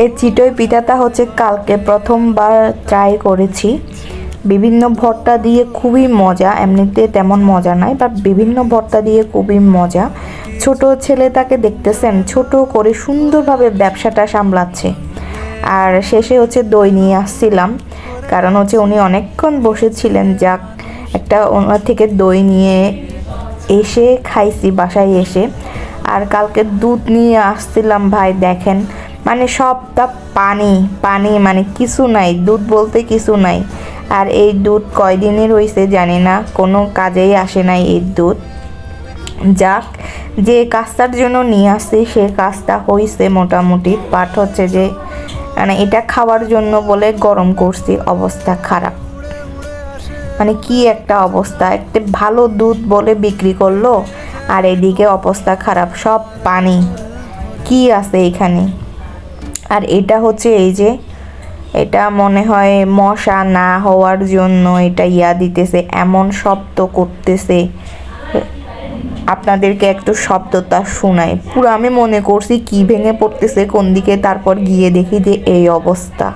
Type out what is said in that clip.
এই চিতই পিঠাটা হচ্ছে কালকে প্রথমবার ট্রাই করেছি। বিভিন্ন ভর্তা দিয়ে খুবই মজা, এমনিতে তেমন মজা নাই, বাট বিভিন্ন ভর্তা দিয়ে খুবই মজা। ছোট ছেলেটাকে দেখতেছেন, ছোট করে সুন্দরভাবে ব্যবসাটা সামলাচ্ছে। আর শেষে হচ্ছে দই নিয়ে আসছিলাম, কারণ হচ্ছে উনি অনেকক্ষণ বসেছিলেন। যাক, একটা ওনার থেকে দই নিয়ে এসে খাইছি বাসায় এসে। আর কালকে দুধ নিয়ে আসছিলাম ভাই, দেখেন মানে সবটা পানি পানি, মানে কিছু নাই, দুধ বলতে কিছু নাই। আর এই দুধ কয়দিনের হয়েছে জানি না, কোনো কাজেই আসে নাই এই দুধ। যাক, যে কাজটার জন্য নিয়ে আসছি সে কাজটা হয়েছে মোটামুটি। বাট হচ্ছে যে মানে এটা খাওয়ার জন্য বলে গরম করছি, অবস্থা খারাপ। মানে কি একটা অবস্থা, একটা ভালো দুধ বলে বিক্রি করলো, আর এদিকে অবস্থা খারাপ, সব পানি। কি আছে এখানে? আর এটা হচ্ছে এই যে, এটা মনে হয় মশা না হওয়ার জন্য এটা দিতেছে, এমন শব্দ করতেছে। আপনাদেরকে একটু শব্দটা শোনাই। পুরো আমি মনে করছি কি ভেঙে পড়তেছে কোন দিকে, তারপর গিয়ে দেখি যে এই অবস্থা।